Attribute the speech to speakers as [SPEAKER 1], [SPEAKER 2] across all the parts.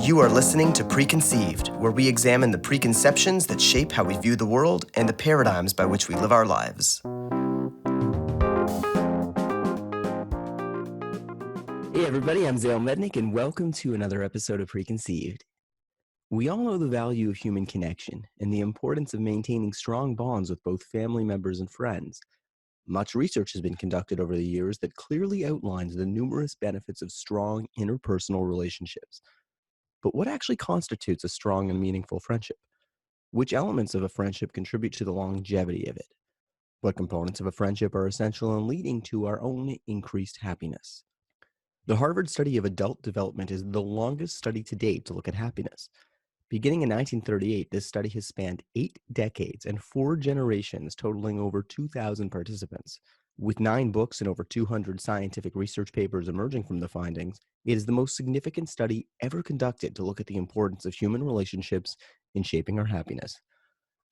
[SPEAKER 1] You are listening to Preconceived, where we examine the preconceptions that shape how we view the world and the paradigms by which we live our lives. Hey everybody, I'm Zale Mednick, and welcome to another episode of Preconceived. We all know the value of human connection and the importance of maintaining strong bonds with both family members and friends. Much research has been conducted over the years that clearly outlines the numerous benefits of strong interpersonal relationships. But what actually constitutes a strong and meaningful friendship? Which elements of a friendship contribute to the longevity of it? What components of a friendship are essential in leading to our own increased happiness? The Harvard study of adult development is the longest study to date to look at happiness. Beginning in 1938, this study has spanned 8 decades and 4 generations, totaling over 2,000 participants. With 9 books and over 200 scientific research papers emerging from the findings, it is the most significant study ever conducted to look at the importance of human relationships in shaping our happiness.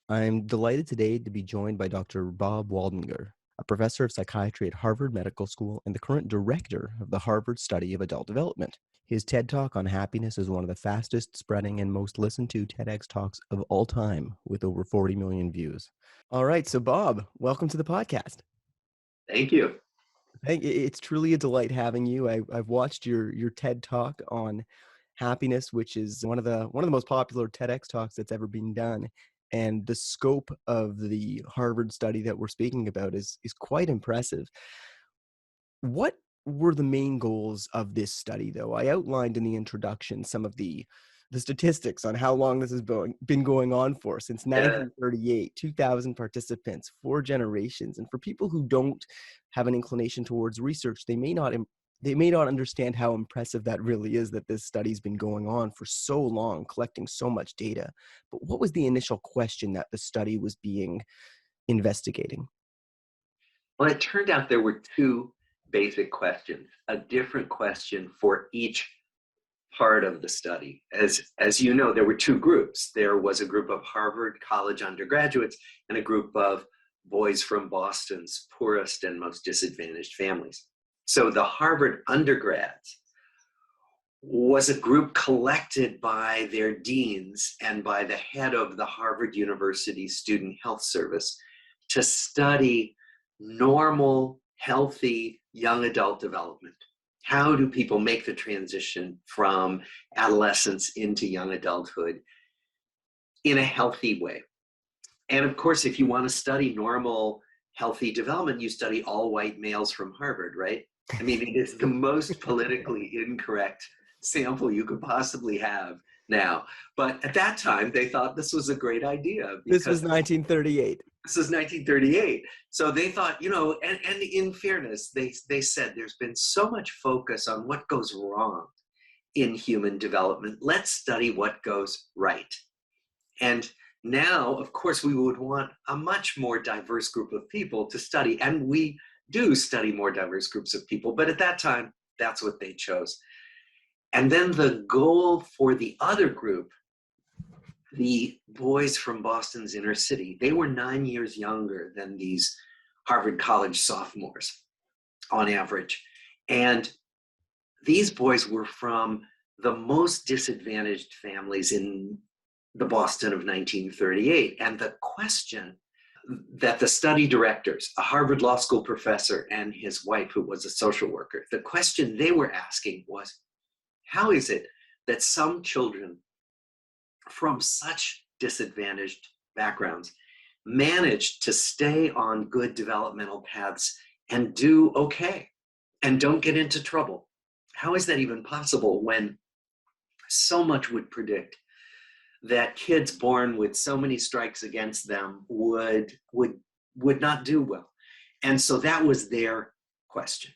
[SPEAKER 1] I'm delighted today to be joined by Dr. Bob Waldinger, a professor of psychiatry at Harvard Medical School and the current director of the Harvard Study of Adult Development. His TED Talk on happiness is one of the fastest spreading and most listened to TEDx talks of all time, with over 40 million views. All right, so Bob, welcome to the podcast.
[SPEAKER 2] Thank you.
[SPEAKER 1] It's truly a delight having you. I've watched your TED Talk on happiness, which is one of the most popular TEDx talks that's ever been done. And the scope of the Harvard study that we're speaking about is quite impressive. What were the main goals of this study, though? I outlined in the introduction some of the statistics on how long this has been going on for, since 1938, 2,000 participants, 4 generations. And for people who don't have an inclination towards research, they may not understand how impressive that really is, that this study's been going on for so long, collecting so much data. But what was the initial question that the study was being investigating?
[SPEAKER 2] Well, it turned out there were 2 basic questions, a different question for each part of the study. As you know, there were 2 groups. There was a group of Harvard College undergraduates and a group of boys from Boston's poorest and most disadvantaged families. So the Harvard undergrads was a group collected by their deans and by the head of the Harvard University Student Health Service to study normal, healthy young adult development. How do people make the transition from adolescence into young adulthood in a healthy way? And of course, if you want to study normal, healthy development, you study all white males from Harvard, right? I mean, it is the most politically incorrect sample you could possibly have now. But at that time, they thought this was a great idea.
[SPEAKER 1] This was 1938.
[SPEAKER 2] This is 1938. So they thought, and in fairness, they said there's been so much focus on what goes wrong in human development. Let's study what goes right. And now, of course, we would want a much more diverse group of people to study. And we do study more diverse groups of people. But at that time, that's what they chose. And then the goal for the other group, the boys from Boston's inner city, they were 9 years younger than these Harvard College sophomores on average. And these boys were from the most disadvantaged families in the Boston of 1938. And the question that the study directors, a Harvard Law School professor and his wife, who was a social worker, the question they were asking was, how is it that some children from such disadvantaged backgrounds manage to stay on good developmental paths and do okay and don't get into trouble? How is that even possible when so much would predict that kids born with so many strikes against them would not do well? And so that was their question.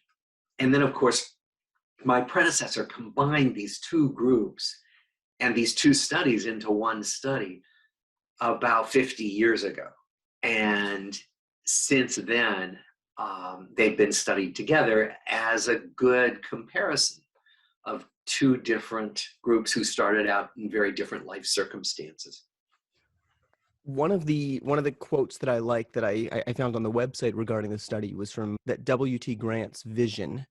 [SPEAKER 2] And then, of course, my predecessor combined these 2 groups and these 2 studies into one study about 50 years ago. And since then, they've been studied together as a good comparison of 2 different groups who started out in very different life circumstances.
[SPEAKER 1] One of the quotes that I like that I found on the website regarding the study was from that W.T. Grant's vision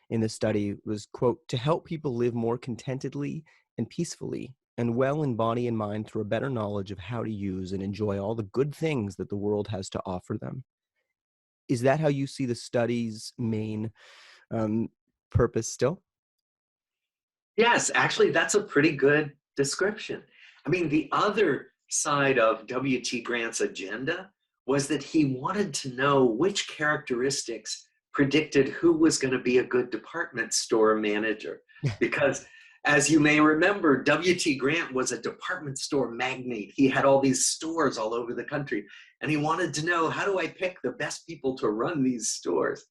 [SPEAKER 1] in the study was, quote, to help people live more contentedly and peacefully and well in body and mind through a better knowledge of how to use and enjoy all the good things that the world has to offer them. Is that how you see the study's main um, purpose still?
[SPEAKER 2] Yes, actually, that's a pretty good description. I mean, the other side of W.T. Grant's agenda was that he wanted to know which characteristics predicted who was going to be a good department store manager. Because, as you may remember, W.T. Grant was a department store magnate. He had all these stores all over the country, and he wanted to know, how do I pick the best people to run these stores?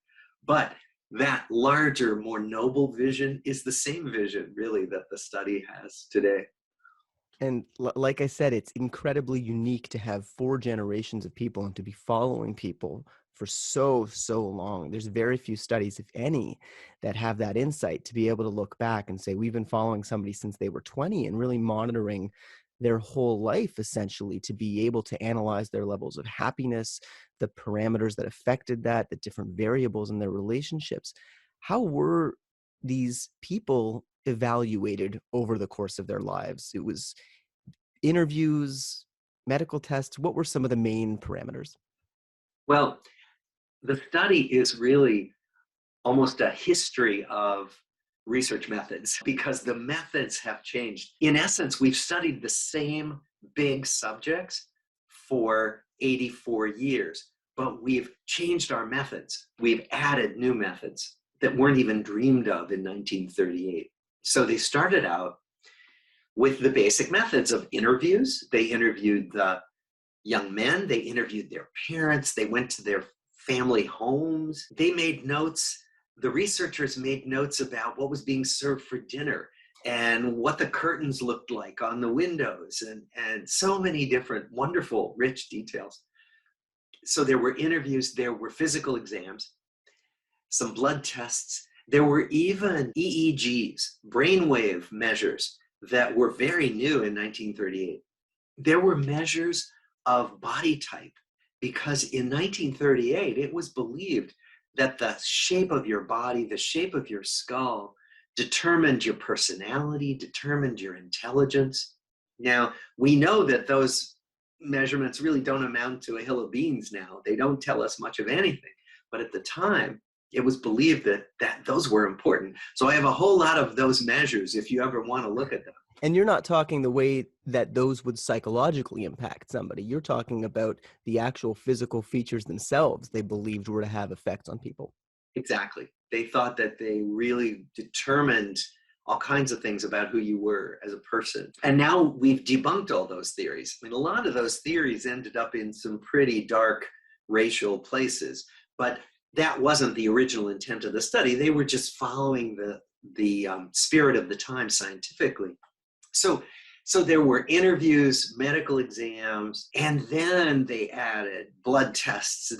[SPEAKER 2] But that larger, more noble vision is the same vision, really, that the study has today.
[SPEAKER 1] And like I said, it's incredibly unique to have four generations of people and to be following people for so long. There's very few studies, if any, that have that insight to be able to look back and say, we've been following somebody since they were 20 and really monitoring their whole life, essentially, to be able to analyze their levels of happiness, the parameters that affected that, the different variables in their relationships. How were these people evaluated over the course of their lives? It was interviews, medical tests. What were some of the main parameters?
[SPEAKER 2] Well, the study is really almost a history of research methods because the methods have changed. In essence, we've studied the same big subjects for 84 years, but we've changed our methods. We've added new methods that weren't even dreamed of in 1938. So they started out with the basic methods of interviews. They interviewed the young men, they interviewed their parents, they went to their family homes, they made notes. The researchers made notes about what was being served for dinner and what the curtains looked like on the windows, and so many different wonderful, rich details. So there were interviews, there were physical exams, some blood tests. There were even EEGs, brainwave measures, that were very new in 1938. There were measures of body type because in 1938, it was believed that the shape of your body, the shape of your skull, determined your personality, determined your intelligence. Now, we know that those measurements really don't amount to a hill of beans now. They don't tell us much of anything. But at the time, it was believed that those were important. So I have a whole lot of those measures if you ever want to look at them.
[SPEAKER 1] And you're not talking the way that those would psychologically impact somebody. You're talking about the actual physical features themselves they believed were to have effects on people.
[SPEAKER 2] Exactly. They thought that they really determined all kinds of things about who you were as a person. And now we've debunked all those theories. I mean, a lot of those theories ended up in some pretty dark racial places, but that wasn't the original intent of the study. They were just following the spirit of the time scientifically. So there were interviews, medical exams, and then they added blood tests.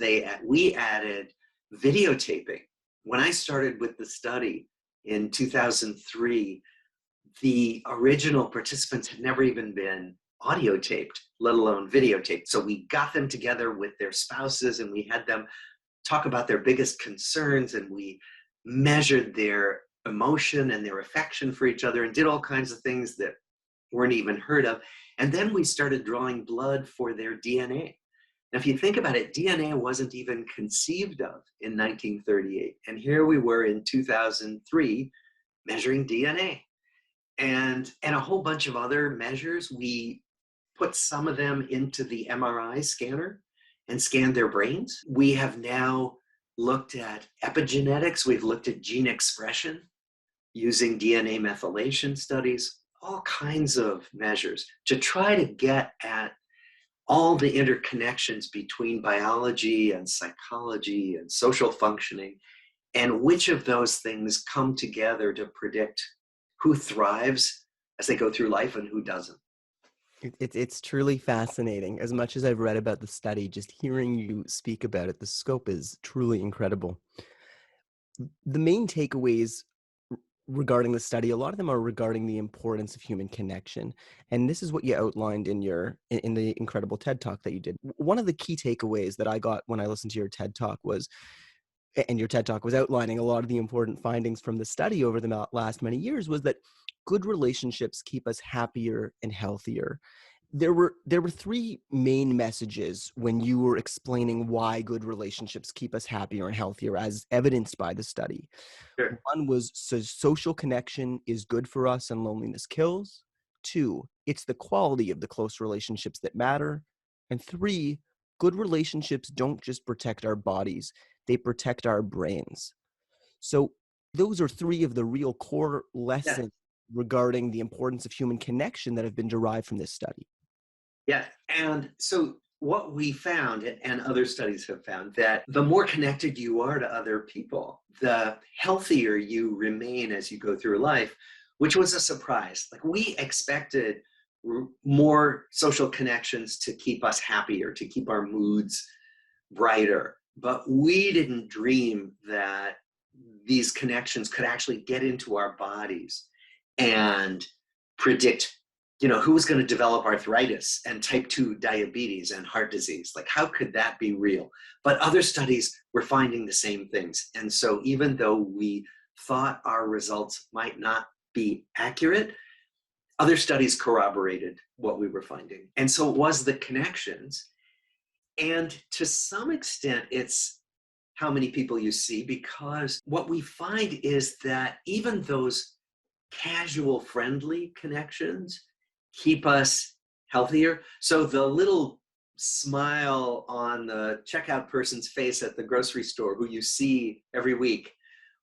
[SPEAKER 2] We added videotaping. When I started with the study in 2003, the original participants had never even been audio taped, let alone videotaped. So we got them together with their spouses and we had them talk about their biggest concerns, and we measured their emotion and their affection for each other and did all kinds of things that weren't even heard of. And then we started drawing blood for their DNA. Now, if you think about it, DNA wasn't even conceived of in 1938. And here we were in 2003 measuring DNA. And a whole bunch of other measures. We put some of them into the MRI scanner and scanned their brains. We have now looked at epigenetics. We've looked at gene expression using DNA methylation studies, all kinds of measures to try to get at all the interconnections between biology and psychology and social functioning, and which of those things come together to predict who thrives as they go through life and who doesn't.
[SPEAKER 1] It's truly fascinating. As much as I've read about the study, just hearing you speak about it, the scope is truly incredible. The main takeaways regarding the study, a lot of them are regarding the importance of human connection. And this is what you outlined in in the incredible TED Talk that you did. One of the key takeaways that I got when I listened to your TED Talk was and your TED Talk was outlining a lot of the important findings from the study over the last many years, was that good relationships keep us happier and healthier. There were three main messages when you were explaining why good relationships keep us happier and healthier, as evidenced by the study.
[SPEAKER 2] Sure.
[SPEAKER 1] One was, social connection is good for us and loneliness kills. Two, it's the quality of the close relationships that matter. And three, good relationships don't just protect our bodies, they protect our brains. So those are three of the real core
[SPEAKER 2] Yeah.
[SPEAKER 1] lessons regarding the importance of human connection that have been derived from this study.
[SPEAKER 2] Yeah. And so what we found, and other studies have found, that the more connected you are to other people, the healthier you remain as you go through life, which was a surprise. Like, we expected more social connections to keep us happier, to keep our moods brighter. But we didn't dream that these connections could actually get into our bodies and predict, who was going to develop arthritis and type 2 diabetes and heart disease. Like, how could that be real? But other studies were finding the same things. And so even though we thought our results might not be accurate, other studies corroborated what we were finding. And so it was the connections. And to some extent, it's how many people you see, because what we find is that even those casual, friendly connections keep us healthier. So the little smile on the checkout person's face at the grocery store who you see every week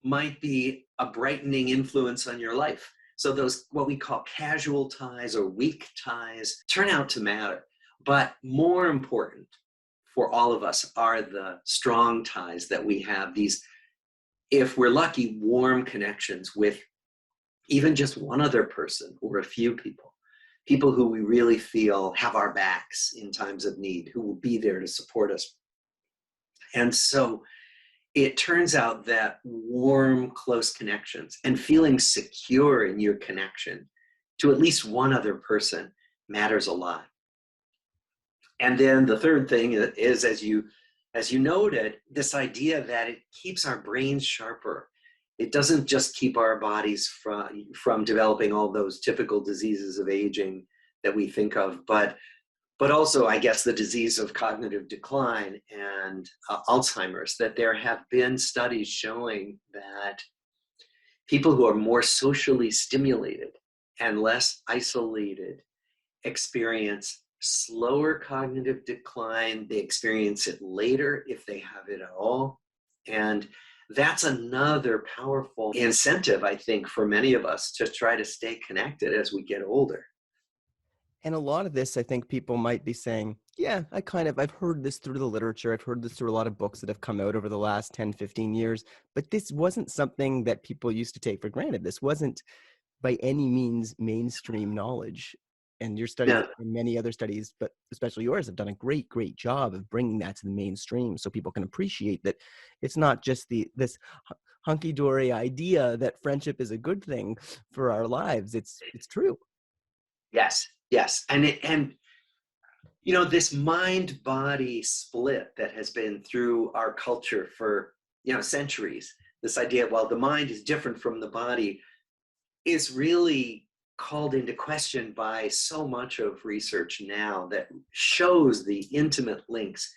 [SPEAKER 2] might be a brightening influence on your life. So those, what we call casual ties or weak ties, turn out to matter. But more important for all of us are the strong ties that we have, these, if we're lucky, warm connections with even just one other person or a few people who we really feel have our backs in times of need, who will be there to support us. And so it turns out that warm, close connections and feeling secure in your connection to at least one other person matters a lot. And then the third thing is, as you noted, this idea that it keeps our brains sharper. It doesn't just keep our bodies from developing all those typical diseases of aging that we think of, but also, I guess, the disease of cognitive decline and Alzheimer's, that there have been studies showing that people who are more socially stimulated and less isolated experience slower cognitive decline. They experience it later if they have it at all. And that's another powerful incentive, I think, for many of us to try to stay connected as we get older.
[SPEAKER 1] And a lot of this, I think people might be saying, yeah, I've heard this through the literature. I've heard this through a lot of books that have come out over the last 10, 15 years, but this wasn't something that people used to take for granted. This wasn't by any means mainstream knowledge. And your studies
[SPEAKER 2] Yeah.
[SPEAKER 1] and many other studies, but especially yours, have done a great, great job of bringing that to the mainstream so people can appreciate that it's not just this hunky-dory idea that friendship is a good thing for our lives. It's true.
[SPEAKER 2] Yes. Yes. And this mind body split that has been through our culture for, centuries, this idea of, well, the mind is different from the body, is really called into question by so much of research now that shows the intimate links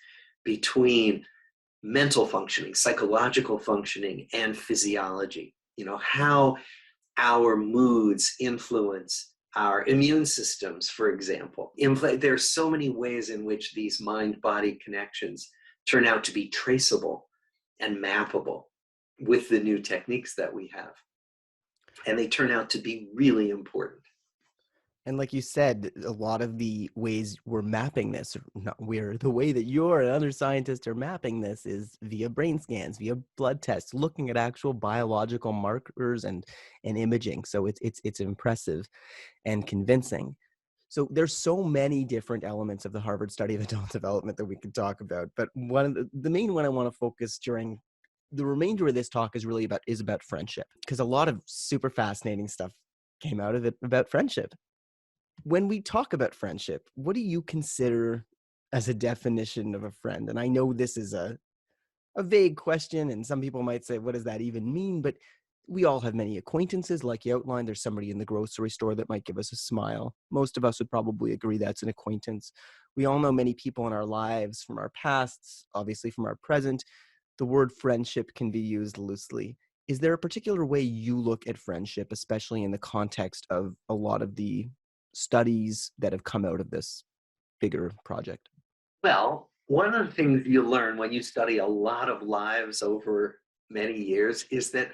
[SPEAKER 2] between mental functioning, psychological functioning, and physiology. How our moods influence our immune systems, for example. There's so many ways in which these mind-body connections turn out to be traceable and mappable with the new techniques that we have. And they turn out to be really important.
[SPEAKER 1] And like you said, a lot of the ways we're mapping this, the way that you're and other scientists are mapping this is via brain scans, via blood tests, looking at actual biological markers and imaging. So it's impressive and convincing. So there's so many different elements of the Harvard study of adult development that we could talk about. But one of the main one I want to focus during the remainder of this talk is about friendship, because a lot of super fascinating stuff came out of it about friendship. When we talk about friendship, what do you consider as a definition of a friend? And I know this is a a vague question, and some people might say, what does that even mean? But we all have many acquaintances, like you outlined. There's somebody in the grocery store that might give us a smile. Most of us would probably agree that's an acquaintance. We all know many people in our lives from our pasts, obviously from our present. The word friendship can be used loosely. Is there a particular way you look at friendship, especially in the context of a lot of the studies that have come out of this bigger project?
[SPEAKER 2] Well, one of the things you learn when you study a lot of lives over many years is that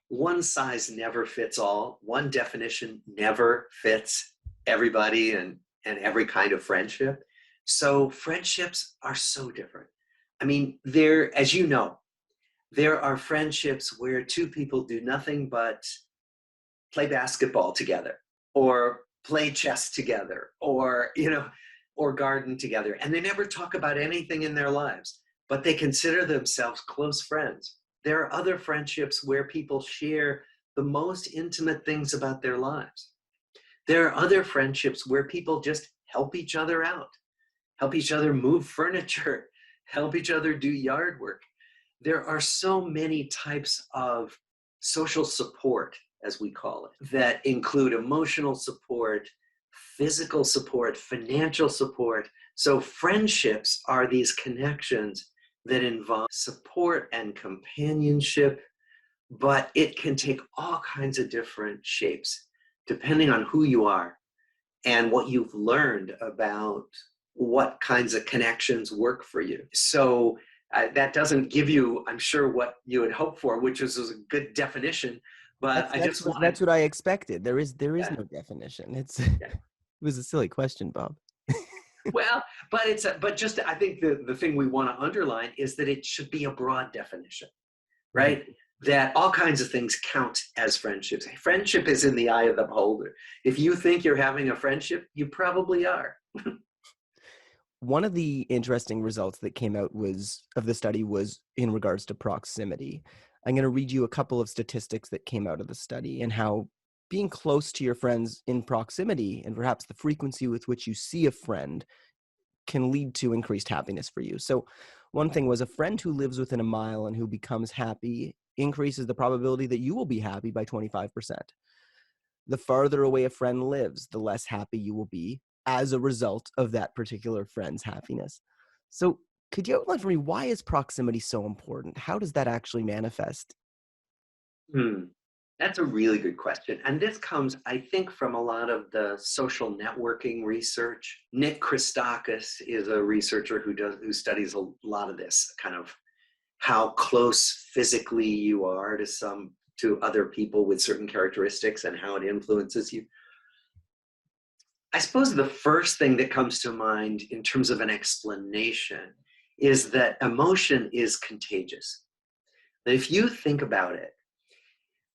[SPEAKER 2] one size never fits all. One definition never fits everybody and every kind of friendship. So friendships are so different. I mean, as you know, there are friendships where two people do nothing but play basketball together or play chess together or, or garden together. And they never talk about anything in their lives, but they consider themselves close friends. There are other friendships where people share the most intimate things about their lives. There are other friendships where people just help each other out, help each other move furniture, help each other do yard work. There are so many types of social support, as we call it, that include emotional support, physical support, financial support. So friendships are these connections that involve support and companionship, but it can take all kinds of different shapes depending on who you are and what you've learned about what kinds of connections work for you. So that doesn't give you, I'm sure, what you had hoped for, which is a good definition. But
[SPEAKER 1] That's
[SPEAKER 2] I
[SPEAKER 1] that's
[SPEAKER 2] just
[SPEAKER 1] what
[SPEAKER 2] wanted,
[SPEAKER 1] that's what I expected. There is
[SPEAKER 2] yeah,
[SPEAKER 1] no definition.
[SPEAKER 2] yeah.
[SPEAKER 1] It was a silly question, Bob.
[SPEAKER 2] Well, but just I think the thing we want to underline is that it should be a broad definition,
[SPEAKER 1] Mhm.
[SPEAKER 2] right? That all kinds of things count as friendships. Friendship is in the eye of the beholder. If you think you're having a friendship, you probably are.
[SPEAKER 1] One of the interesting results that came out was of the study was in regards to proximity. I'm going to read you a couple of statistics that came out of the study and how being close to your friends in proximity and perhaps the frequency with which you see a friend can lead to increased happiness for you. So, one thing was a friend who lives within a mile and who becomes happy increases the probability that you will be happy by 25%. The farther away a friend lives, the less happy you will be as a result of that particular friend's happiness. So, could you outline for me why is proximity so important? How does that actually manifest?
[SPEAKER 2] Hmm. That's a really good question. And this comes, I think, from a lot of the social networking research. Nick Christakis is a researcher who studies a lot of this, kind of how close physically you are to other people with certain characteristics and how it influences you. I suppose the first thing that comes to mind in terms of an explanation is that emotion is contagious. That if you think about it,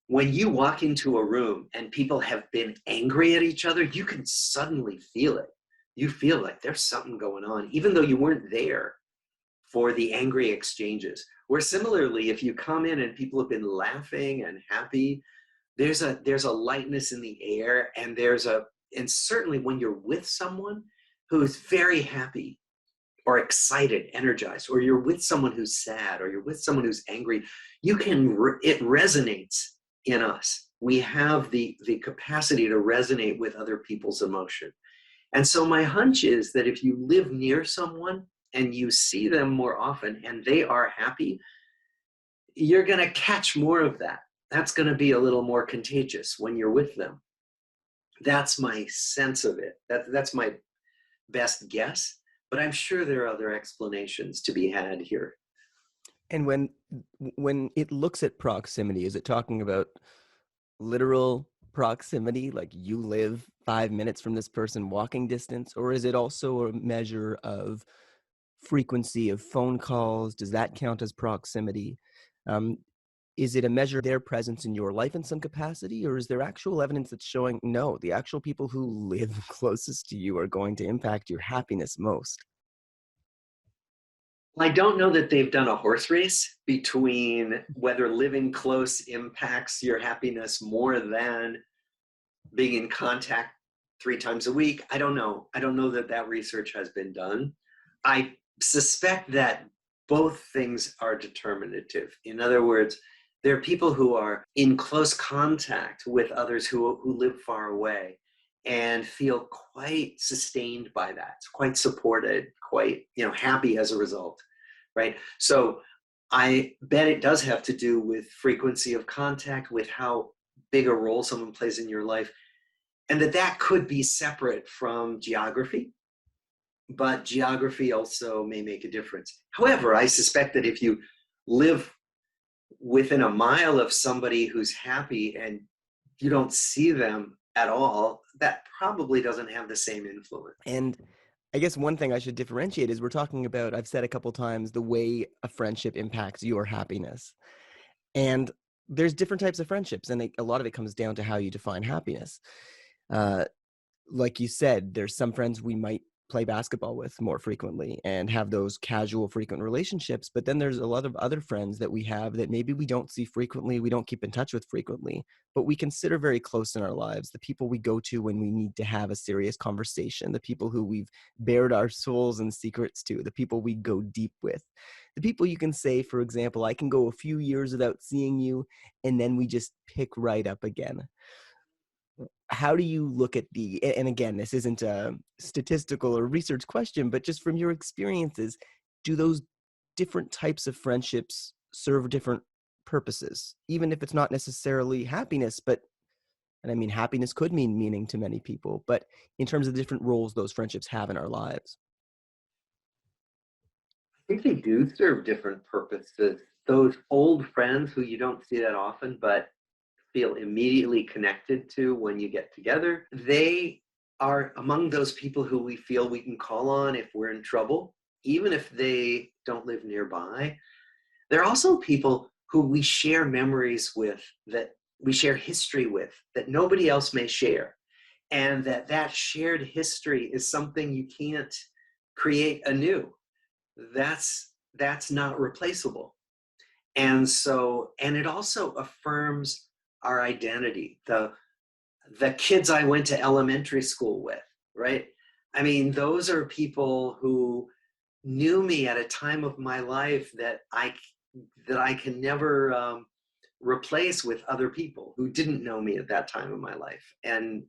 [SPEAKER 2] when you walk into a room and people have been angry at each other, you can suddenly feel it. You feel like there's something going on, even though you weren't there for the angry exchanges. Where similarly, if you come in and people have been laughing and happy, there's a lightness in the air, and certainly when you're with someone who's very happy or excited, energized, or you're with someone who's sad, or you're with someone who's angry, it resonates in us. We have the capacity to resonate with other people's emotion. And so my hunch is that if you live near someone and you see them more often and they are happy, you're going to catch more of that. That's going to be a little more contagious when you're with them. That's my sense of it. That's my best guess, but I'm sure there are other explanations to be had here.
[SPEAKER 1] And when it looks at proximity, is it talking about literal proximity, like you live 5 minutes from this person walking distance, or is it also a measure of frequency of phone calls? Does that count as proximity? Um, is it a measure of their presence in your life in some capacity, or is there actual evidence that's showing no, the actual people who live closest to you are going to impact your happiness most?
[SPEAKER 2] I don't know that they've done a horse race between whether living close impacts your happiness more than being in contact 3 times a week. I don't know. I don't know that that research has been done. I suspect that both things are determinative. In other words, there are people who are in close contact with others who live far away and feel quite sustained by that, quite supported, quite, happy as a result, right? So I bet it does have to do with frequency of contact, with how big a role someone plays in your life, and that could be separate from geography, but geography also may make a difference. However, I suspect that if you live within a mile of somebody who's happy and you don't see them at all, that probably doesn't have the same influence.
[SPEAKER 1] And I guess one thing I should differentiate is we're talking about, I've said a couple times, the way a friendship impacts your happiness. And there's different types of friendships, and a lot of it comes down to how you define happiness. Uh, like you said, there's some friends we might play basketball with more frequently and have those casual, frequent relationships. But then there's a lot of other friends that we have that maybe we don't see frequently, we don't keep in touch with frequently, but we consider very close in our lives. The people we go to when we need to have a serious conversation, the people who we've bared our souls and secrets to, the people we go deep with. The people you can say, for example, I can go a few years without seeing you, and then we just pick right up again. How do you look at and again, this isn't a statistical or research question, but just from your experiences, do those different types of friendships serve different purposes, even if it's not necessarily happiness, but, and I mean, happiness could mean meaning to many people, but in terms of the different roles those friendships have in our lives?
[SPEAKER 2] I think they do serve different purposes. Those old friends who you don't see that often, but feel immediately connected to when you get together, they are among those people who we feel we can call on if we're in trouble, even if they don't live nearby. They're also people who we share memories with, that we share history with, that nobody else may share. And that shared history is something you can't create anew. That's not replaceable. And it also affirms our identity. The kids I went to elementary school with, right? I mean, those are people who knew me at a time of my life that I can never replace with other people who didn't know me at that time of my life, and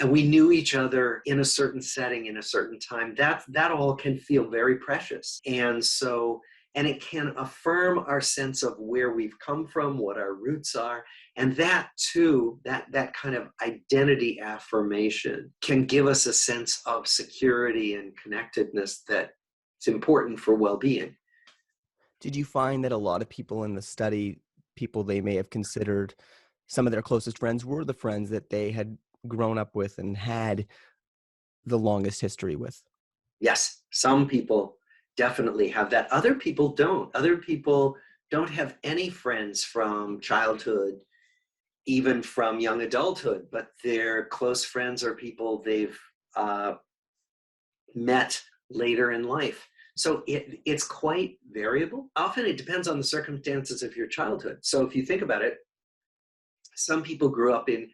[SPEAKER 2] we knew each other in a certain setting, in a certain time. That all can feel very precious. And it can affirm our sense of where we've come from, what our roots are. And that too, that kind of identity affirmation can give us a sense of security and connectedness that's important for well-being.
[SPEAKER 1] Did you find that a lot of people in the study, people they may have considered some of their closest friends, were the friends that they had grown up with and had the longest history with?
[SPEAKER 2] Yes, some people definitely have that. Other people don't. Other people don't have any friends from childhood, even from young adulthood, but their close friends are people they've uh, met later in life. So it's quite variable. Often it depends on the circumstances of your childhood. So if you think about it, some people grew up in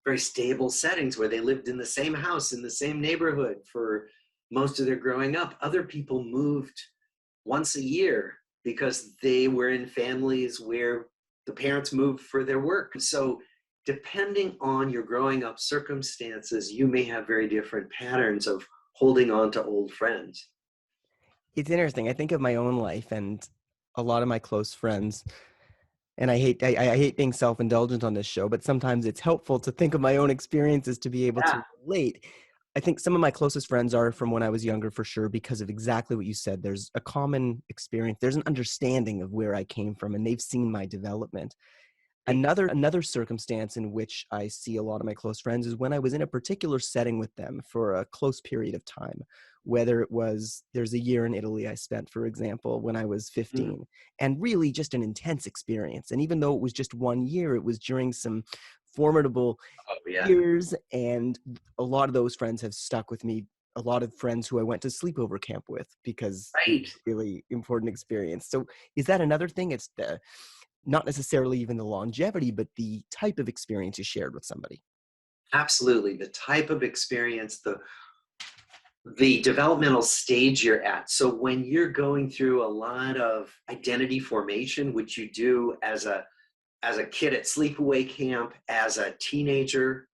[SPEAKER 2] very stable settings where they lived in the same house, in the same neighborhood for most of their growing up. Other people moved once a year because they were in families where the parents moved for their work. So depending on your growing up circumstances, you may have very different patterns of holding on to old friends.
[SPEAKER 1] It's interesting. I think of my own life and a lot of my close friends, and I hate being self-indulgent on this show, but sometimes it's helpful to think of my own experiences to be able
[SPEAKER 2] Yeah,
[SPEAKER 1] to relate. I think some of my closest friends are from when I was younger, for sure, because of exactly what you said. There's a common experience. There's an understanding of where I came from, and they've seen my development.
[SPEAKER 2] right.
[SPEAKER 1] Another circumstance in which I see a lot of my close friends is when I was in a particular setting with them for a close period of time. Whether it was, there's a year in Italy I spent, for example, when I was
[SPEAKER 2] Mm.
[SPEAKER 1] 15, and really just an intense experience. And even though it was just 1 year, it was during some formidable
[SPEAKER 2] Oh, yeah.
[SPEAKER 1] years, and a lot of those friends have stuck with me. A lot of friends who I went to sleepover camp with because it
[SPEAKER 2] Right.
[SPEAKER 1] was a really important experience. So is that another thing? It's the not necessarily even the longevity, but the type of experience you shared with somebody.
[SPEAKER 2] Absolutely. The type of experience, the developmental stage you're at. So when you're going through a lot of identity formation, which you do as a kid at sleepaway camp, as a teenager,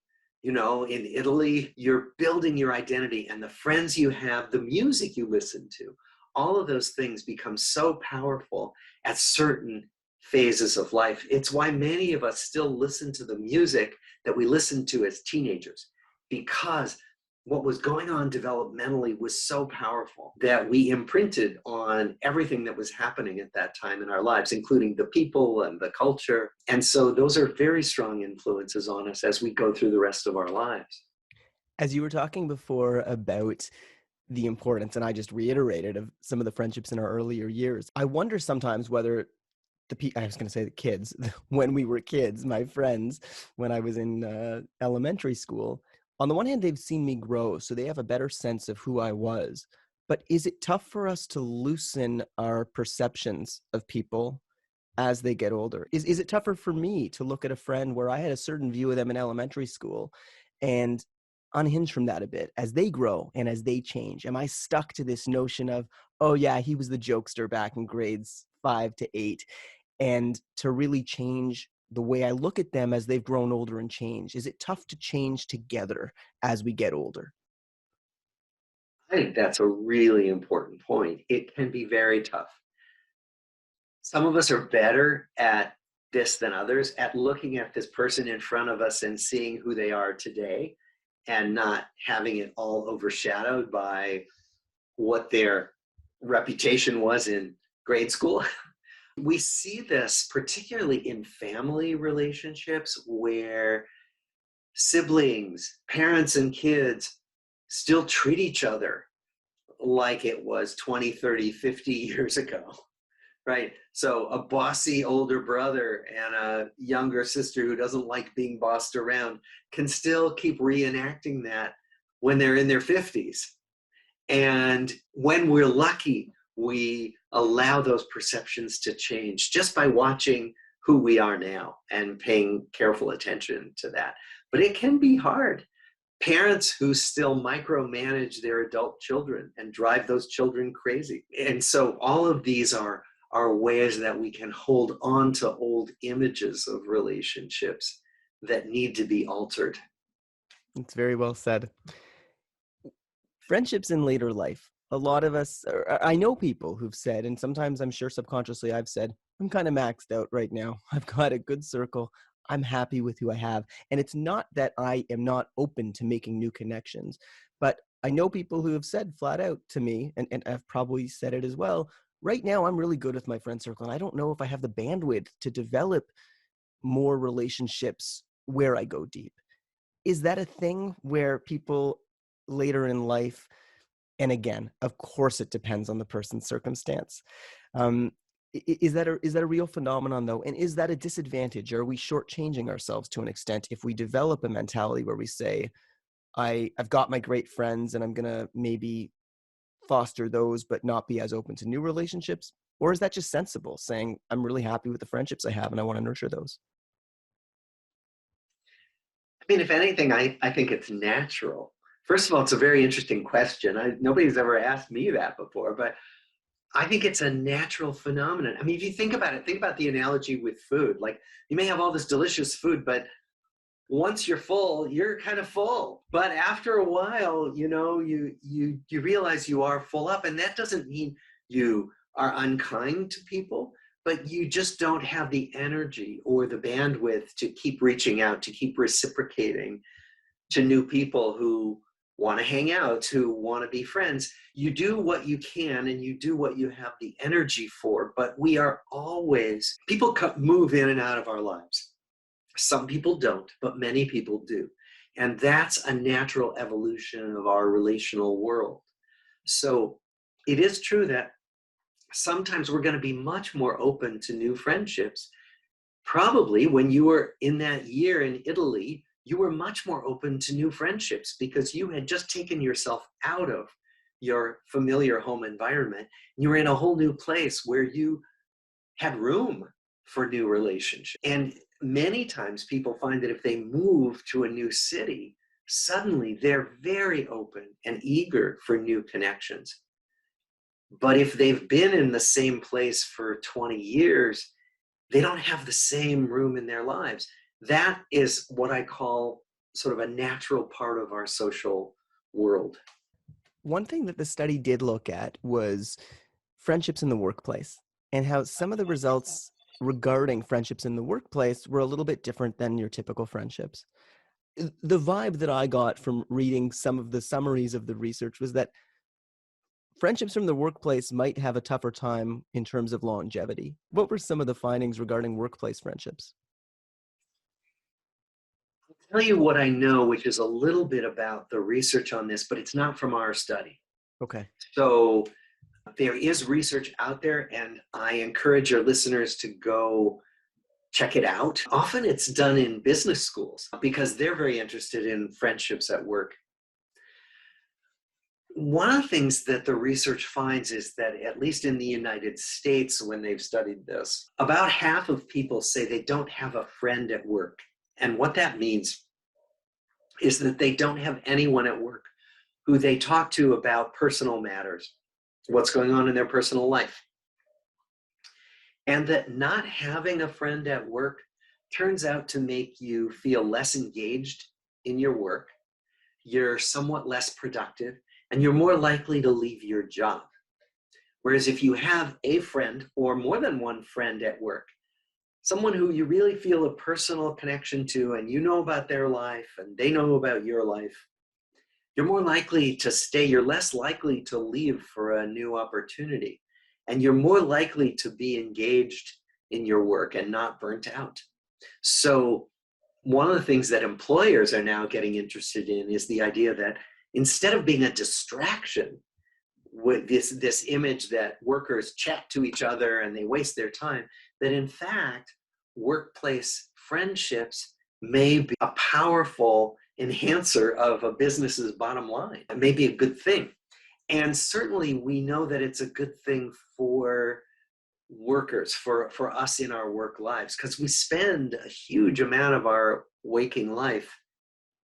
[SPEAKER 2] in Italy, you're building your identity, and the friends you have, the music you listen to, all of those things become so powerful at certain phases of life. It's why many of us still listen to the music that we listened to as teenagers, because what was going on developmentally was so powerful that we imprinted on everything that was happening at that time in our lives, including the people and the culture. And so those are very strong influences on us as we go through the rest of our lives.
[SPEAKER 1] As you were talking before about the importance, and I just reiterated, of some of the friendships in our earlier years, I wonder sometimes whether I was going to say the kids, when we were kids, my friends, when I was in elementary school, on the one hand, they've seen me grow, so they have a better sense of who I was. But is it tough for us to loosen our perceptions of people as they get older? Is it tougher for me to look at a friend where I had a certain view of them in elementary school and unhinge from that a bit as they grow and as they change? Am I stuck to this notion of, oh yeah, he was the jokester back in grades 5 to 8, and to really change the way I look at them as they've grown older and change? Is it tough to change together as we get older?
[SPEAKER 2] I think that's a really important point. It can be very tough. Some of us are better at this than others, at looking at this person in front of us and seeing who they are today and not having it all overshadowed by what their reputation was in grade school. We see this particularly in family relationships where siblings, parents, and kids still treat each other like it was 20, 30, 50 years ago, right? So a bossy older brother and a younger sister who doesn't like being bossed around can still keep reenacting that when they're in their 50s. And when we're lucky, we allow those perceptions to change just by watching who we are now and paying careful attention to that. But it can be hard. Parents who still micromanage their adult children and drive those children crazy. And so all of these are ways that we can hold on to old images of relationships that need to be altered.
[SPEAKER 1] It's very well said. Friendships in later life. A lot of us, I know people who've said, and sometimes I'm sure subconsciously I've said, I'm kind of maxed out right now. I've got a good circle. I'm happy with who I have. And it's not that I am not open to making new connections, but I know people who have said flat out to me, and I've probably said it as well, right now I'm really good with my friend circle. And I don't know if I have the bandwidth to develop more relationships where I go deep. Is that a thing where people later in life, and again, of course, it depends on the person's circumstance. Um, is that a real phenomenon, though? And is that a disadvantage? Are we shortchanging ourselves to an extent if we develop a mentality where we say, I've got my great friends and I'm going to maybe foster those, but not be as open to new relationships? Or is that just sensible, saying, I'm really happy with the friendships I have and I want to nurture those?
[SPEAKER 2] I mean, if anything, I think it's natural. First of all, it's a very interesting question. Nobody's ever asked me that before, but I think it's a natural phenomenon. I mean, if you think about it, think about the analogy with food. Like, you may have all this delicious food, but once you're full, you're kind of full. But after a while, you realize you are full up, and that doesn't mean you are unkind to people, but you just don't have the energy or the bandwidth to keep reaching out, to keep reciprocating to new people who want to hang out, who want to be friends. You do what you can and you do what you have the energy for, but we are always, people move in and out of our lives. Some people don't, but many people do. And that's a natural evolution of our relational world. So it is true that sometimes we're going to be much more open to new friendships. Probably when you were in that year in Italy, you were much more open to new friendships because you had just taken yourself out of your familiar home environment. You were in a whole new place where you had room for new relationships. And many times people find that if they move to a new city, suddenly they're very open and eager for new connections. But if they've been in the same place for 20 years, they don't have the same room in their lives. That is what I call sort of a natural part of our social world.
[SPEAKER 1] One thing that the study did look at was friendships in the workplace and how some of the results regarding friendships in the workplace were a little bit different than your typical friendships. The vibe that I got from reading some of the summaries of the research was that friendships from the workplace might have a tougher time in terms of longevity. What were some of the findings regarding workplace friendships?
[SPEAKER 2] I'll tell you what I know, which is a little bit about the research on this, but it's not from our study.
[SPEAKER 1] Okay.
[SPEAKER 2] So there is research out there, and I encourage your listeners to go check it out. Often it's done in business schools because they're very interested in friendships at work. One of the things that the research finds is that, at least in the United States, when they've studied this, about half of people say they don't have a friend at work. And what that means is that they don't have anyone at work who they talk to about personal matters, what's going on in their personal life. And that not having a friend at work turns out to make you feel less engaged in your work. You're somewhat less productive, and you're more likely to leave your job. Whereas if you have a friend or more than one friend at work, someone who you really feel a personal connection to, and you know about their life and they know about your life, you're more likely to stay. You're less likely to leave for a new opportunity. And you're more likely to be engaged in your work and not burnt out. So one of the things that employers are now getting interested in is the idea that instead of being a distraction with this image that workers chat to each other and they waste their time, that in fact, workplace friendships may be a powerful enhancer of a business's bottom line. It may be a good thing. And certainly we know that it's a good thing for workers, for us in our work lives, because we spend a huge amount of our waking life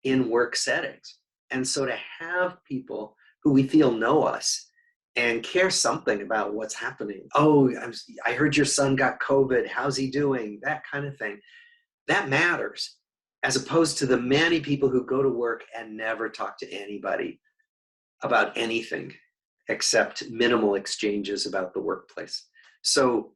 [SPEAKER 2] in work settings. And so to have people who we feel know us and care something about what's happening. Oh, I heard your son got COVID. How's he doing? That kind of thing. That matters, as opposed to the many people who go to work and never talk to anybody about anything except minimal exchanges about the workplace. So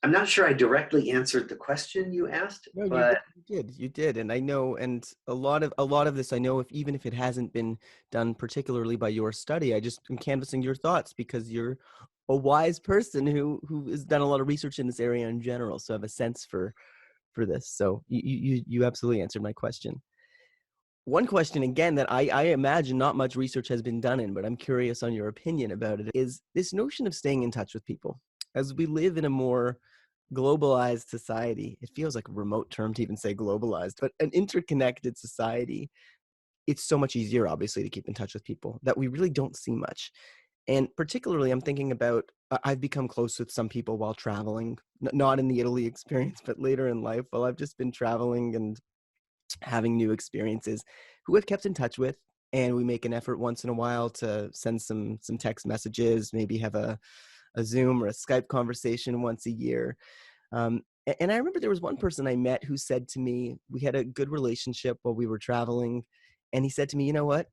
[SPEAKER 2] I'm not sure I directly answered the question you asked,
[SPEAKER 1] No,
[SPEAKER 2] but
[SPEAKER 1] you did, and I know, and a lot of this, I know, if even if it hasn't been done particularly by your study, I just am canvassing your thoughts because you're a wise person who has done a lot of research in this area in general, so I have a sense for this. So you absolutely answered my question. One question again that I imagine not much research has been done in, but I'm curious on your opinion about it, is this notion of staying in touch with people. As we live in a more globalized society, it feels like a remote term to even say globalized, but an interconnected society, it's so much easier, obviously, to keep in touch with people that we really don't see much. And particularly, I'm thinking about, I've become close with some people while traveling, not in the Italy experience, but later in life, while I've just been traveling and having new experiences, who I've kept in touch with. And we make an effort once in a while to send some text messages, maybe have a Zoom or a Skype conversation once a year. And I remember there was one person I met who said to me, we had a good relationship while we were traveling. And he said to me, you know what?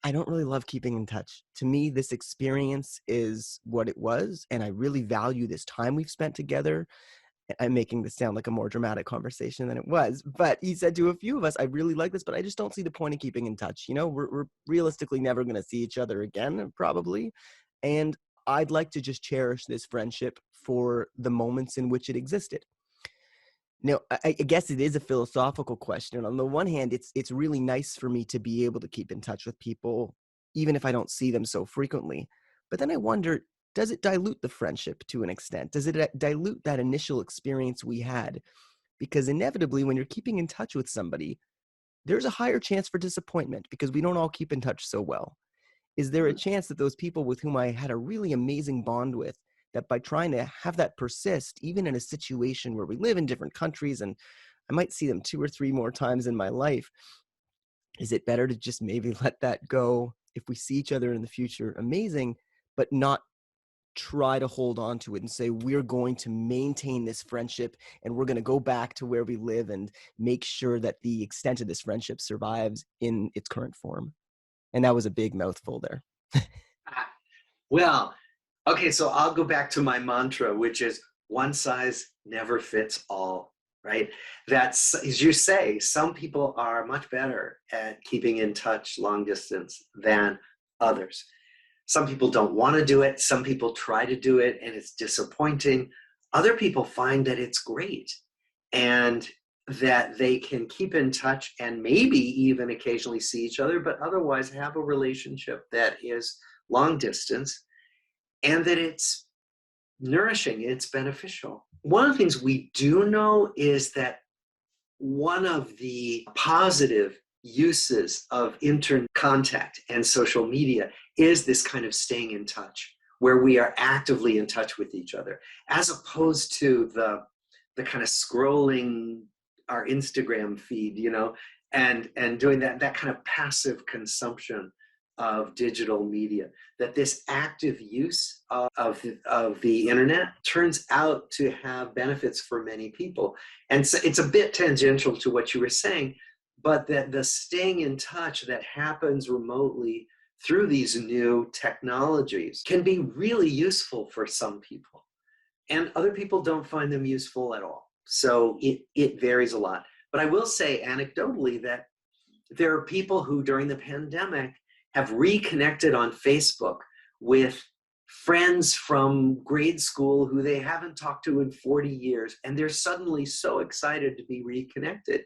[SPEAKER 1] I don't really love keeping in touch. To me, this experience is what it was. And I really value this time we've spent together. I'm making this sound like a more dramatic conversation than it was. But he said to a few of us, I really like this, but I just don't see the point of keeping in touch. You know, we're realistically never going to see each other again, probably. And I'd like to just cherish this friendship for the moments in which it existed. Now, I guess it is a philosophical question. On the one hand, it's really nice for me to be able to keep in touch with people, even if I don't see them so frequently. But then I wonder, does it dilute the friendship to an extent? Does it dilute that initial experience we had? Because inevitably, when you're keeping in touch with somebody, there's a higher chance for disappointment because we don't all keep in touch so well. Is there a chance that those people with whom I had a really amazing bond with, that by trying to have that persist, even in a situation where we live in different countries and I might see them 2 or 3 more times in my life, Is it better to just maybe let that go? If we see each other in the future, amazing, but not try to hold on to it and say, we're going to maintain this friendship and we're going to go back to where we live and make sure that the extent of this friendship survives in its current form. And that was a big mouthful there.
[SPEAKER 2] Ah, well, okay, so I'll go back to my mantra, which is one size never fits all, right? That's, as you say, some people are much better at keeping in touch long distance than others. Some people don't want to do it. Some people try to do it and it's disappointing. Other people find that it's great and that they can keep in touch and maybe even occasionally see each other, but otherwise have a relationship that is long distance and that it's nourishing, it's beneficial. One of the things we do know is that one of the positive uses of internet contact and social media is this kind of staying in touch where we are actively in touch with each other as opposed to the kind of scrolling our Instagram feed, and doing that kind of passive consumption of digital media. That this active use of the internet turns out to have benefits for many people. And so it's a bit tangential to what you were saying, but that the staying in touch that happens remotely through these new technologies can be really useful for some people. And other people don't find them useful at all. So it varies a lot. But I will say anecdotally that there are people who during the pandemic have reconnected on Facebook with friends from grade school who they haven't talked to in 40 years. And they're suddenly so excited to be reconnected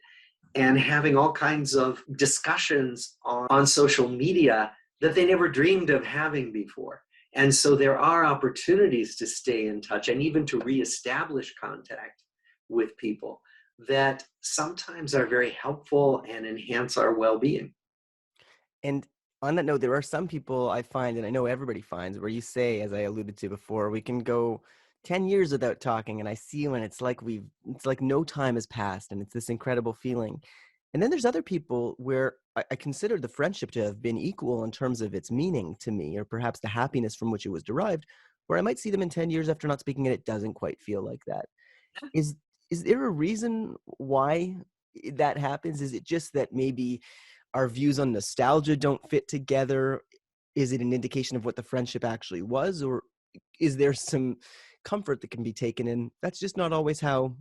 [SPEAKER 2] and having all kinds of discussions on social media that they never dreamed of having before. And so there are opportunities to stay in touch and even to reestablish contact with people that sometimes are very helpful and enhance our well-being.
[SPEAKER 1] And on that note, there are some people I find, and I know everybody finds, where you say, as I alluded to before, we can go 10 years without talking, and I see you, and it's like no time has passed, and it's this incredible feeling. And then there's other people where I consider the friendship to have been equal in terms of its meaning to me, or perhaps the happiness from which it was derived, where I might see them in 10 years after not speaking, and it doesn't quite feel like that. Is is there a reason why that happens? Is it just that maybe our views on nostalgia don't fit together? Is it an indication of what the friendship actually was? Or is there some comfort that can be taken in that's just not always how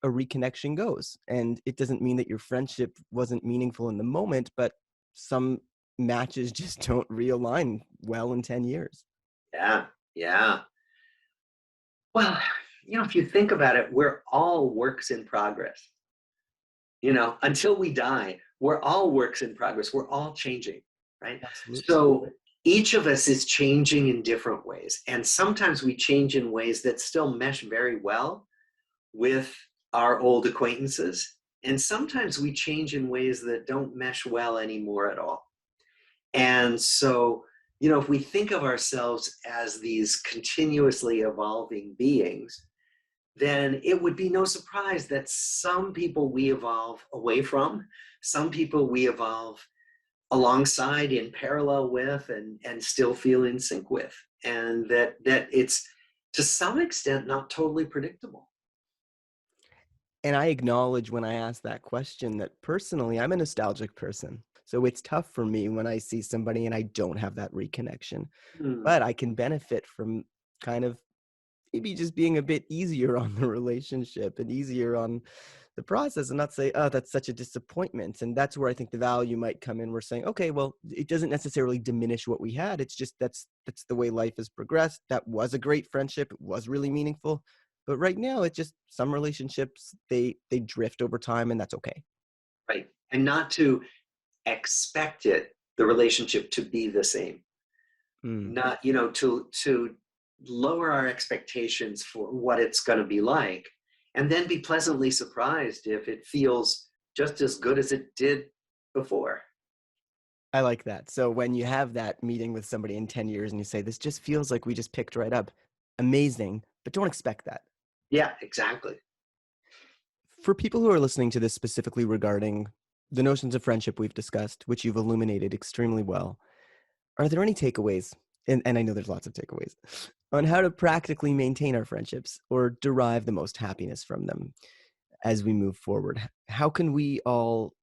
[SPEAKER 1] a reconnection goes? And it doesn't mean that your friendship wasn't meaningful in the moment, but some matches just don't realign well in 10 years.
[SPEAKER 2] Yeah, yeah. Well, if you think about it, we're all works in progress. Until we die, we're all works in progress. We're all changing, right?
[SPEAKER 1] Absolutely.
[SPEAKER 2] So each of us is changing in different ways. And sometimes we change in ways that still mesh very well with our old acquaintances. And sometimes we change in ways that don't mesh well anymore at all. And so, if we think of ourselves as these continuously evolving beings, then it would be no surprise that some people we evolve away from, some people we evolve alongside, in parallel with, and still feel in sync with. And that it's to some extent not totally predictable.
[SPEAKER 1] And I acknowledge when I ask that question that personally, I'm a nostalgic person. So it's tough for me when I see somebody and I don't have that reconnection.
[SPEAKER 2] Hmm.
[SPEAKER 1] But I can benefit from kind of maybe just being a bit easier on the relationship and easier on the process and not say, oh, that's such a disappointment. And that's where I think the value might come in. We're saying, okay, well, it doesn't necessarily diminish what we had. It's just that's the way life has progressed. That was a great friendship. It was really meaningful. But right now, it's just some relationships, they drift over time, and that's okay.
[SPEAKER 2] Right. And not to expect the relationship to be the same.
[SPEAKER 1] Mm.
[SPEAKER 2] Not, to lower our expectations for what it's going to be like, and then be pleasantly surprised if it feels just as good as it did before.
[SPEAKER 1] I like that. So when you have that meeting with somebody in 10 years and you say, this just feels like we just picked right up, amazing, but don't expect that.
[SPEAKER 2] Yeah, exactly.
[SPEAKER 1] For people who are listening to this specifically regarding the notions of friendship we've discussed, which you've illuminated extremely well, are there any takeaways? And I know there's lots of takeaways on how to practically maintain our friendships or derive the most happiness from them as we move forward. How can we all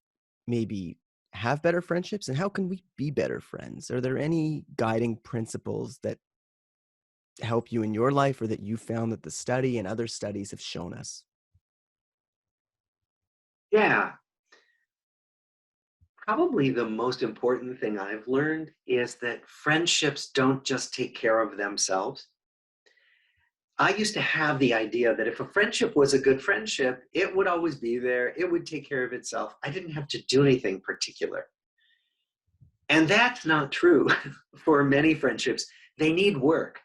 [SPEAKER 1] maybe have better friendships, and how can we be better friends? Are there any guiding principles that help you in your life or that you found that the study and other studies have shown us?
[SPEAKER 2] Yeah, probably the most important thing I've learned is that friendships don't just take care of themselves. I used to have the idea that if a friendship was a good friendship, it would always be there, it would take care of itself. I didn't have to do anything particular. And that's not true for many friendships. They need work.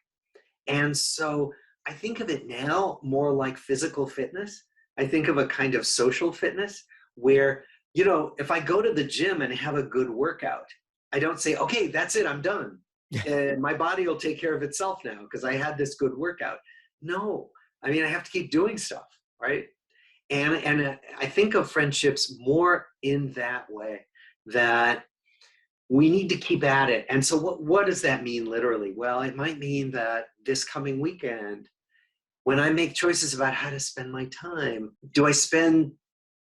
[SPEAKER 2] And so I think of it now more like physical fitness. I think of a kind of social fitness where, if I go to the gym and have a good workout, I don't say, okay, that's it, I'm done. And my body will take care of itself now because I had this good workout. No, I mean, I have to keep doing stuff, right? And I think of friendships more in that way, that we need to keep at it. And so what does that mean literally? Well, it might mean that this coming weekend, when I make choices about how to spend my time, do I spend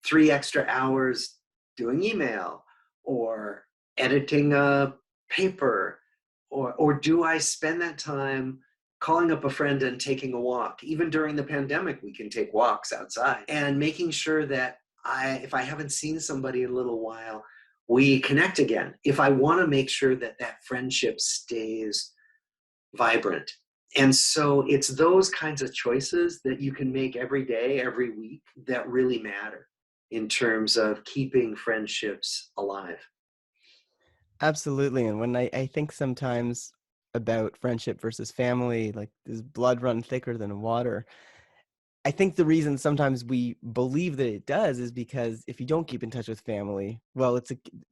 [SPEAKER 2] 3 extra hours doing email or editing a paper? Or do I spend that time calling up a friend and taking a walk? Even during the pandemic, we can take walks outside, and making sure that if I haven't seen somebody in a little while, we connect again. If I want to make sure that that friendship stays vibrant. And so it's those kinds of choices that you can make every day, every week, that really matter in terms of keeping friendships alive.
[SPEAKER 1] Absolutely. And when I think sometimes about friendship versus family, like, does blood run thicker than water? I think the reason sometimes we believe that it does is because if you don't keep in touch with family, well,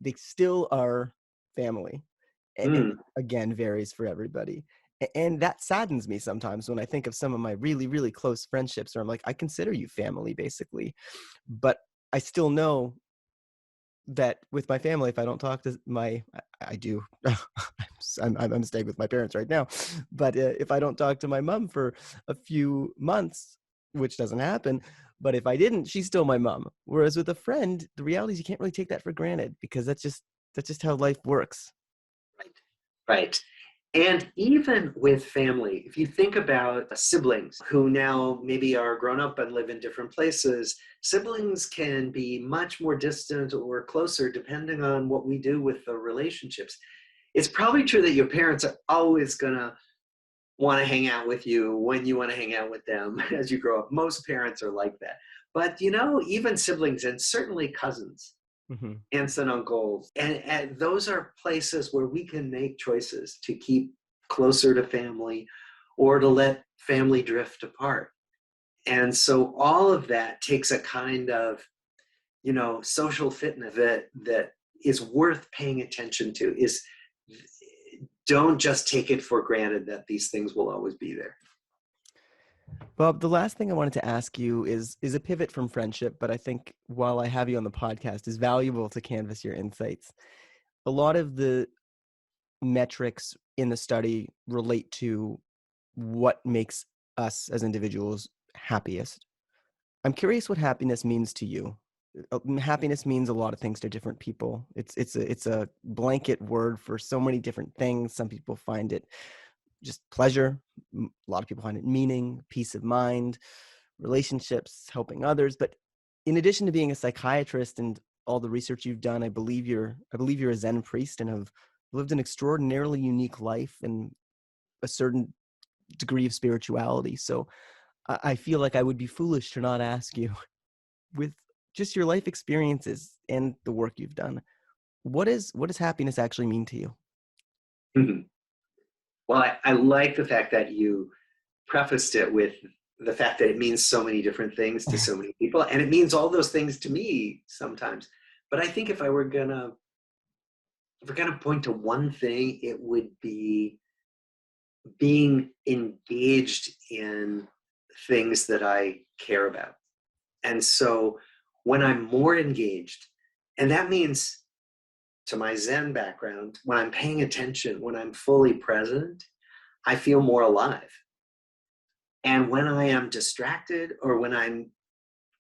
[SPEAKER 1] they still are family. It
[SPEAKER 2] Mm,
[SPEAKER 1] again varies for everybody. And that saddens me sometimes when I think of some of my really, really close friendships where I'm like, I consider you family basically. But I still know that with my family, if I don't talk to I do, I'm staying with my parents right now, but if I don't talk to my mom for a few months, which doesn't happen, but if I didn't, she's still my mom. Whereas with a friend, the reality is you can't really take that for granted because that's just how life works.
[SPEAKER 2] right. Right. And even with family, if you think about siblings who now maybe are grown up and live in different places, siblings can be much more distant or closer depending on what we do with the relationships. It's probably true that your parents are always going to want to hang out with you when you want to hang out with them as you grow up. Most parents are like that. But even siblings and certainly cousins,
[SPEAKER 1] Hmm.
[SPEAKER 2] aunts and uncles, and those are places where we can make choices to keep closer to family or to let family drift apart. And so all of that takes a kind of social fitness that is worth paying attention to. Is Don't just take it for granted that these things will always be there.
[SPEAKER 1] Bob, the last thing I wanted to ask you is a pivot from friendship, but I think while I have you on the podcast, is valuable to canvas your insights. A lot of the metrics in the study relate to what makes us as individuals happiest. I'm curious what happiness means to you. Happiness means a lot of things to different people. It's a blanket word for so many different things. Some people find it just pleasure. A lot of people find it meaning, peace of mind, relationships, helping others. But in addition to being a psychiatrist and all the research you've done, I believe you're a Zen priest and have lived an extraordinarily unique life and a certain degree of spirituality. So I feel like I would be foolish to not ask you, with just your life experiences and the work you've done, what does happiness actually mean to you?
[SPEAKER 2] Mhm. Well, I like the fact that you prefaced it with the fact that it means so many different things to so many people, and it means all those things to me sometimes. But I think if we're gonna point to one thing, it would be being engaged in things that I care about. And so when I'm more engaged And that means, to my Zen background, when I'm paying attention, when I'm fully present, I feel more alive. And when I am distracted or when I'm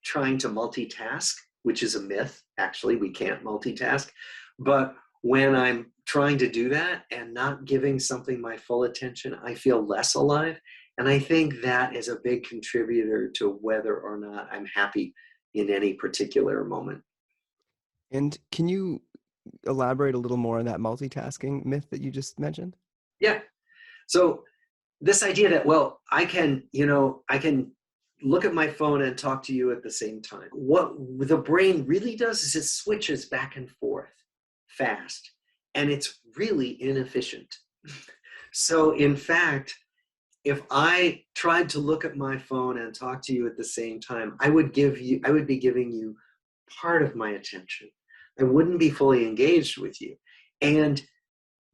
[SPEAKER 2] trying to multitask, which is a myth, actually, we can't multitask, but when I'm trying to do that and not giving something my full attention, I feel less alive. And I think that is a big contributor to whether or not I'm happy in any particular moment.
[SPEAKER 1] And can you elaborate a little more on that multitasking myth that you just mentioned?
[SPEAKER 2] Yeah. So this idea that, well, I can look at my phone and talk to you at the same time. What the brain really does is it switches back and forth fast, and it's really inefficient. So in fact, if I tried to look at my phone and talk to you at the same time, I would be giving you part of my attention. I wouldn't be fully engaged with you. And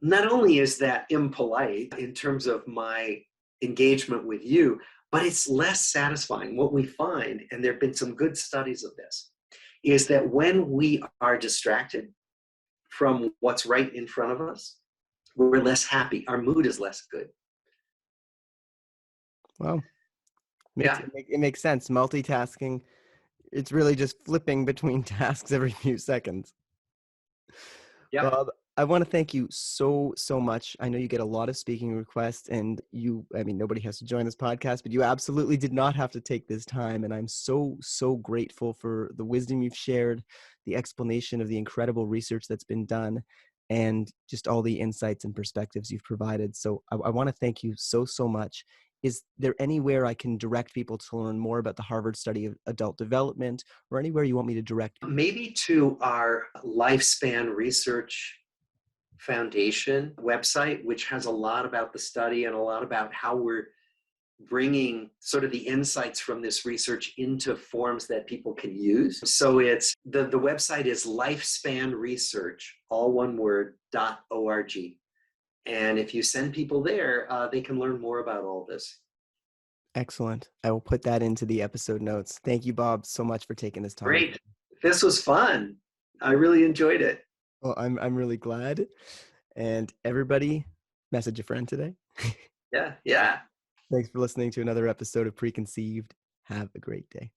[SPEAKER 2] not only is that impolite in terms of my engagement with you, but it's less satisfying. What we find, and there have been some good studies of this, is that when we are distracted from what's right in front of us, we're less happy. Our mood is less good.
[SPEAKER 1] Well,
[SPEAKER 2] Yeah.
[SPEAKER 1] it makes sense. Multitasking, it's really just flipping between tasks every few seconds.
[SPEAKER 2] Yep.
[SPEAKER 1] Bob, I want to thank you so, so much. I know you get a lot of speaking requests, and I mean, nobody has to join this podcast, but you absolutely did not have to take this time. And I'm so, so grateful for the wisdom you've shared, the explanation of the incredible research that's been done, and just all the insights and perspectives you've provided. So I want to thank you so, so much. Is there anywhere I can direct people to learn more about the Harvard study of adult development, or anywhere you want me to direct people?
[SPEAKER 2] Maybe to our Lifespan Research Foundation website, which has a lot about the study and a lot about how we're bringing sort of the insights from this research into forms that people can use. So it's the website is Lifespan Research, all one word, .org. And if you send people there, they can learn more about all this.
[SPEAKER 1] Excellent. I will put that into the episode notes. Thank you, Bob, so much for taking this time.
[SPEAKER 2] Great. This was fun. I really enjoyed it.
[SPEAKER 1] Well, I'm really glad. And everybody, message a friend today.
[SPEAKER 2] Yeah. Yeah.
[SPEAKER 1] Thanks for listening to another episode of Preconceived. Have a great day.